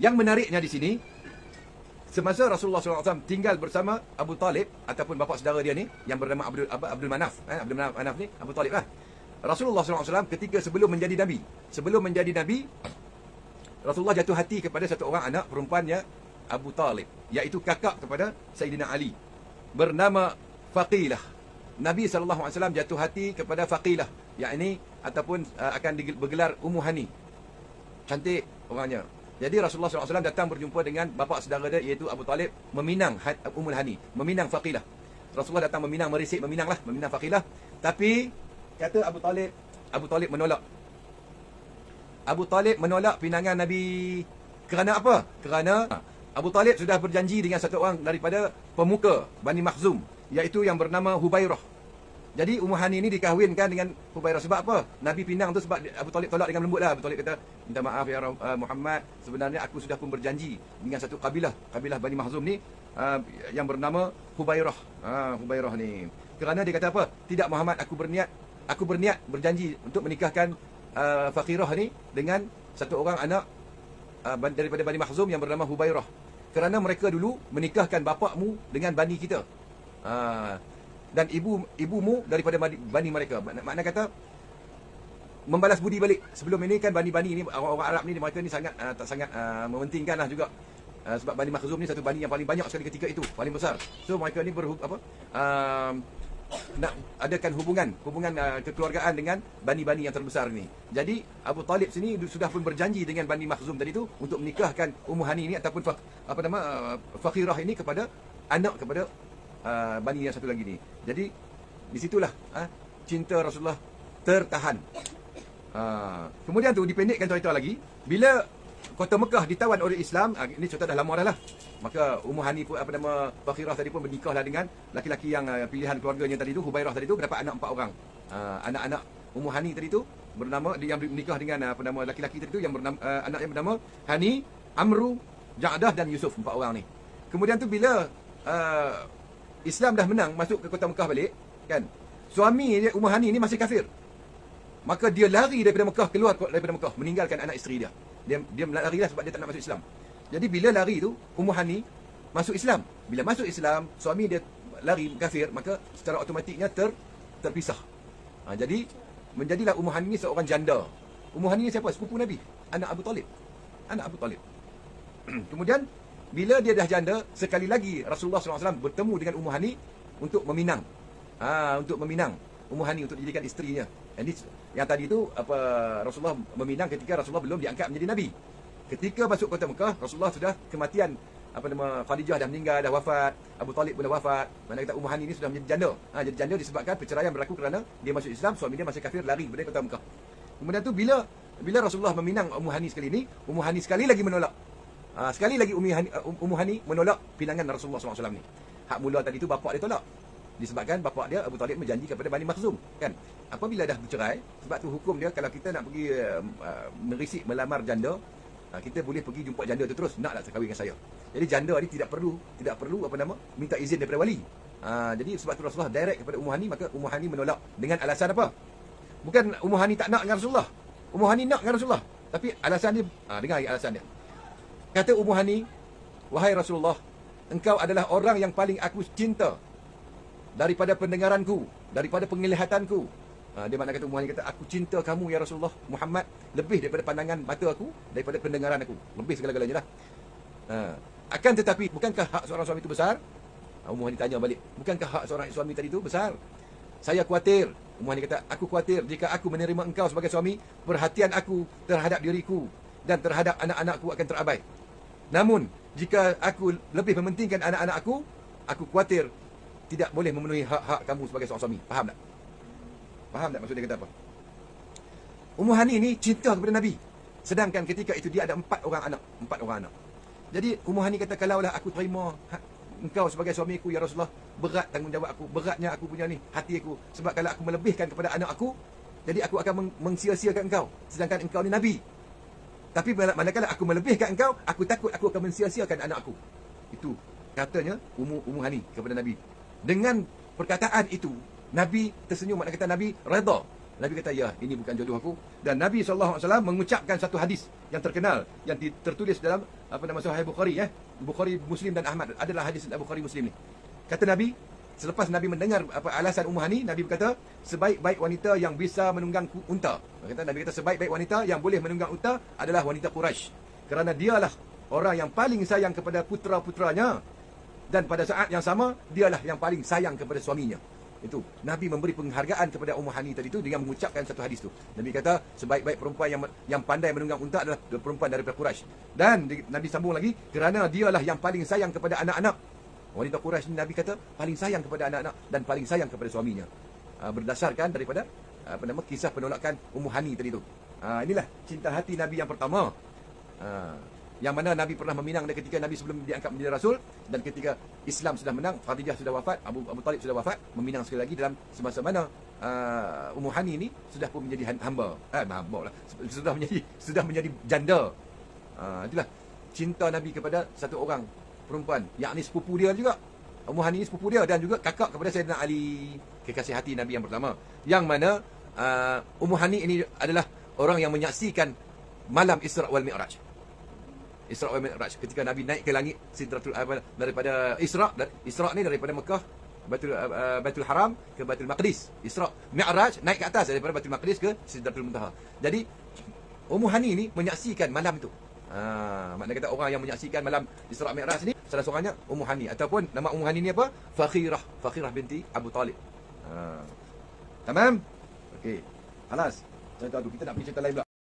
Yang menariknya di sini, semasa Rasulullah SAW tinggal bersama Abu Talib ataupun bapa saudara dia ni yang bernama Abdul Manaf, Abdul Manaf ni Abu Talib lah. Rasulullah SAW ketika sebelum menjadi Nabi, Rasulullah jatuh hati kepada satu orang anak perempuannya Abu Talib, iaitu kakak kepada Sayyidina Ali, bernama Faqilah. Nabi SAW jatuh hati kepada Faqilah, yakni ataupun akan bergelar Ummu Hani. Cantik orangnya. Jadi Rasulullah SAW datang berjumpa dengan bapa saudara dia, iaitu Abu Talib, meminang Ummul Hani, meminang Faqilah. Rasulullah datang meminang, merisik, meminang Faqilah. Tapi kata Abu Talib menolak. Abu Talib menolak pinangan Nabi. Kerana apa? Kerana Abu Talib sudah berjanji dengan satu orang daripada pemuka Bani Makhzum, iaitu yang bernama Hubairah. Jadi Ummu Hani ini dikahwinkan dengan Hubairah. Sebab apa? Nabi pinang tu sebab Abu Talib tolak dengan lembut lah. Abu Talib kata, minta maaf ya Muhammad, sebenarnya aku sudah pun berjanji dengan satu kabilah Bani Makhzum ni, yang bernama Hubairah. Hubairah ni. Kerana dia kata apa? Tidak Muhammad, aku berniat berjanji untuk menikahkan Faqirah ni dengan satu orang anak daripada Bani Makhzum yang bernama Hubairah. Kerana mereka dulu menikahkan bapakmu dengan bani kita. Dan ibumu daripada bani mereka. Makna kata membalas budi balik. Sebelum ini kan bani-bani ni, orang Arab ni, mereka ni sangat mementingkan lah juga. Sebab Bani Makhzum ni satu bani yang paling banyak sekali ketika itu, paling besar. So mereka ni nak adakan hubungan kekeluargaan dengan bani-bani yang terbesar ni. Jadi Abu Talib sini sudah pun berjanji dengan Bani Makhzum tadi tu untuk menikahkan Ummu Hani ni ataupun Faqirah ini kepada bani yang satu lagi ni. Jadi di situlah cinta Rasulullah tertahan. Kemudian tu dipendekkan cerita lagi, bila kota Mekah ditawan oleh Islam, ini cerita dah lama dah lah. Maka Ummu Hani pun Faqirah tadi pun bernikahlah dengan laki-laki yang pilihan keluarganya tadi tu, Hubairah tadi tu, mendapat anak 4 orang. Anak-anak Ummu Hani tadi tu bernama, dia yang menikah dengan laki-laki tadi tu yang bernama, anak yang bernama Hani, Amru, Ja'dah dan Yusuf, 4 orang ni. Kemudian tu bila Islam dah menang masuk ke kota Mekah balik, kan, suami dia Ummu Hani ni masih kafir. Maka dia lari daripada Mekah, keluar daripada Mekah, meninggalkan anak isteri dia. Dia larilah sebab dia tak nak masuk Islam. Jadi bila lari tu, Ummu Hani masuk Islam. Bila masuk Islam, suami dia lari kafir, maka secara automatiknya terpisah. Jadi menjadilah Ummu Hani ni seorang janda. Ummu Hani ni siapa? Sepupu Nabi, anak Abu Talib. Kemudian bila dia dah janda, sekali lagi Rasulullah SAW bertemu dengan Ummu Hani untuk meminang. Ummu Hani untuk dijadikan isterinya. Yang tadi tu Rasulullah meminang ketika Rasulullah belum diangkat menjadi Nabi. Ketika masuk kota Mekah, Rasulullah sudah kematian, Khadijah dah meninggal, dah wafat, Abu Talib pun dah wafat. Mana kata Ummu Hani ni sudah menjadi janda. Jadi janda disebabkan perceraian berlaku kerana dia masuk Islam, suami dia masih kafir, lari dari kota Mekah. Kemudian tu bila Rasulullah meminang Ummu Hani sekali ni, Ummu Hani sekali lagi menolak. Sekali lagi Ummu Hani menolak pinangan Rasulullah SAW ni. Hak mula tadi tu bapak dia tolak, disebabkan bapak dia Abu Talib berjanji kepada Bani Makhzum, kan. Apabila dah bercerai, sebab tu hukum dia, kalau kita nak pergi merisik melamar janda, kita boleh pergi jumpa janda tu terus, naklah kahwin dengan saya. Jadi janda ni tidak perlu minta izin daripada wali. Jadi sebab tu Rasulullah direct kepada Ummu Hani, maka Ummu Hani menolak dengan alasan apa? Bukan Ummu Hani tak nak dengan Rasulullah. Ummu Hani nak dengan Rasulullah, tapi alasan dia, dengar alasan dia. Kata Ummu Hani, wahai Rasulullah, engkau adalah orang yang paling aku cinta daripada pendengaranku, daripada penglihatanku. Dia makna kata Ummu Hani kata, aku cinta kamu ya Rasulullah Muhammad lebih daripada pandangan mata aku, daripada pendengaran aku, lebih segala-galanya lah. Akan tetapi, bukankah hak seorang suami itu besar? Ummu Hani tanya balik, bukankah hak seorang suami tadi itu besar? Saya khawatir, Ummu Hani kata, aku khawatir jika aku menerima engkau sebagai suami, perhatian aku terhadap diriku dan terhadap anak-anakku akan terabai. Namun jika aku lebih mementingkan anak-anak aku khawatir tidak boleh memenuhi hak-hak kamu sebagai seorang suami. Faham tak? Faham tak maksud dia kata apa? Ummu Hani ni cinta kepada Nabi. Sedangkan ketika itu dia ada 4 orang anak. Jadi Ummu Hani kata, kalaulah aku terima engkau sebagai suamiku ya Rasulullah, berat tanggungjawab aku, beratnya aku punya ni, hati aku. Sebab kalau aku melebihkan kepada anak aku, jadi aku akan mensia-siakan engkau. Sedangkan engkau ni Nabi. Tapi manakala aku melebihkan engkau, aku takut aku akan mensia-siakan anak aku. Itu katanya Ummu Hani kepada Nabi. Dengan perkataan itu, Nabi tersenyum, makna kata Nabi redha. Nabi kata, ya, ini bukan jodoh aku. Dan Nabi SAW mengucapkan satu hadis yang terkenal, yang tertulis dalam Sahih Bukhari, Bukhari, Muslim dan Ahmad. Adalah hadis Bukhari, Muslim ni. Kata Nabi, selepas Nabi mendengar alasan Ummu Hani, Nabi berkata, sebaik-baik wanita yang bisa menunggang unta. Nabi kata, sebaik-baik wanita yang boleh menunggang unta adalah wanita Quraisy. Kerana dialah orang yang paling sayang kepada putera-puteranya. Dan pada saat yang sama, dialah yang paling sayang kepada suaminya. Itu Nabi memberi penghargaan kepada Ummu Hani tadi tu dengan mengucapkan satu hadis tu. Nabi kata sebaik-baik perempuan yang pandai menunggang unta adalah perempuan daripada Quraisy. Dan Nabi sambung lagi, kerana dialah yang paling sayang kepada anak-anak. Wanita Quraisy ni Nabi kata paling sayang kepada anak-anak dan paling sayang kepada suaminya. Berdasarkan daripada kisah penolakan Ummu Hani tadi tu. Inilah cinta hati Nabi yang pertama. Yang mana Nabi pernah meminang dia ketika Nabi sebelum diangkat menjadi Rasul, dan ketika Islam sudah menang, Khadijah sudah wafat, Abu Talib sudah wafat, meminang sekali lagi dalam semasa mana Ummu Hani ni sudah pun menjadi hamba lah, sudah menjadi janda. Itulah cinta Nabi kepada satu orang perempuan, yakni sepupu dia juga. Ummu Hani ni sepupu dia dan juga kakak kepada Sayyidina Ali, kekasih hati Nabi yang pertama. Yang mana Ummu Hani ini adalah orang yang menyaksikan malam Isra wal Mi'raj. Isra wal Mi'raj, ketika Nabi naik ke langit Sidratul daripada Isra ni daripada Mekah Baitul Haram ke Baitul Maqdis. Isra, Mi'raj naik ke atas daripada Baitul Maqdis ke Sidratul Muntaha. Jadi Ummu Hani ni menyaksikan malam itu. Maknanya kata orang yang menyaksikan malam Isra Mi'raj ni salah seorangnya Ummu Hani, ataupun nama Ummu Hani ni apa? Fakhirah binti Abu Talib. Tamam? Okey. Halas. Kita nak pergi cerita lain pula.